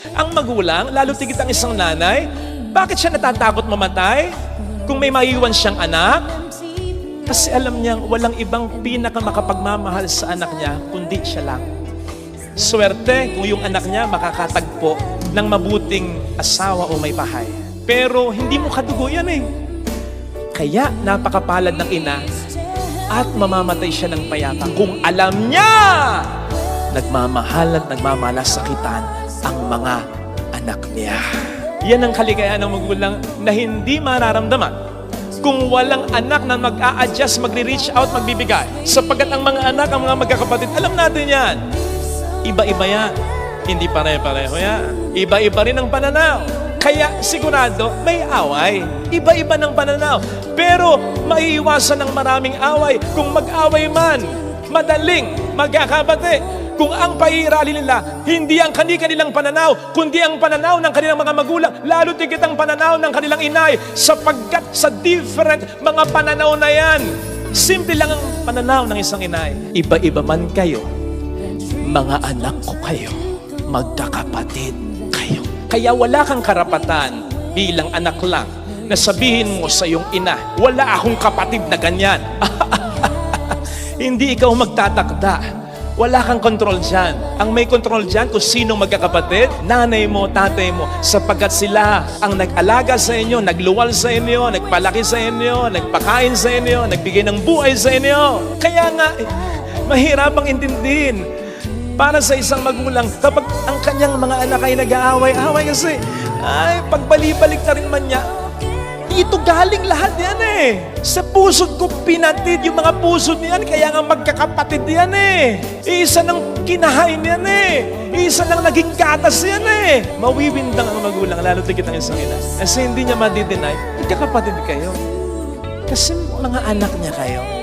Ang magulang, lalo tigit ang isang nanay, bakit siya natatakot mamatay kung may maiwan siyang anak? Kasi alam niyang walang ibang pinakamakapagmamahal sa anak niya kundi siya lang. Swerte kung yung anak niya makakatagpo ng mabuting asawa o may bahay. Pero hindi mo kadugo yan eh. Kaya napakapalad ng ina at mamamatay siya ng payapa kung alam niya nagmamahal at nagmamalasakitan ang mga anak niya. Yan ang kaligayahan ng magulang na hindi mararamdaman kung walang anak na mag-a-adjust, magre-reach out, magbibigay. Sapagkat ang mga anak, ang mga magkakapatid, alam natin yan. Iba-iba yan. Hindi pare-pareho yan. Iba-iba rin ang pananaw. Kaya sigurado, may away. Iba-iba ng pananaw. Pero maiiwasan ng maraming away. Kung mag-away man, madaling magkakapatid. Kung ang pairali nila, hindi ang kanilang pananaw, kundi ang pananaw ng kanilang mga magulang, lalo tigit ang pananaw ng kanilang inay, sapagkat sa different mga pananaw na yan. Simple lang ang pananaw ng isang inay. Iba-iba man kayo, mga anak ko kayo, magkakapatid kayo. Kaya wala kang karapatan bilang anak lang na sabihin mo sa iyong ina, wala akong kapatid na ganyan. Hindi ikaw magtatakda. Wala kang kontrol dyan. Ang may kontrol dyan kung sino magkakapatid, nanay mo, tatay mo, sapagkat sila ang nag-alaga sa inyo, nagluwal sa inyo, nagpalaki sa inyo, nagpakain sa inyo, nagbigay ng buhay sa inyo. Kaya nga, mahirapang intindihin para sa isang magulang kapag ang kanyang mga anak ay nag-aaway-aaway kasi, ay, pagbali-balik na rin man niya, dito galing lahat yan eh. Sa pusod ko pinatid yung mga pusod niyan, kaya nga magkakapatid yan eh. Isa ng kinahain yan eh. Isa lang naging gatas yan eh. Mawiwindang ang magulang, lalo tigit ang isang ina. Kasi hindi niya madideny, magkakapatid kayo. Kasi mga anak niya kayo.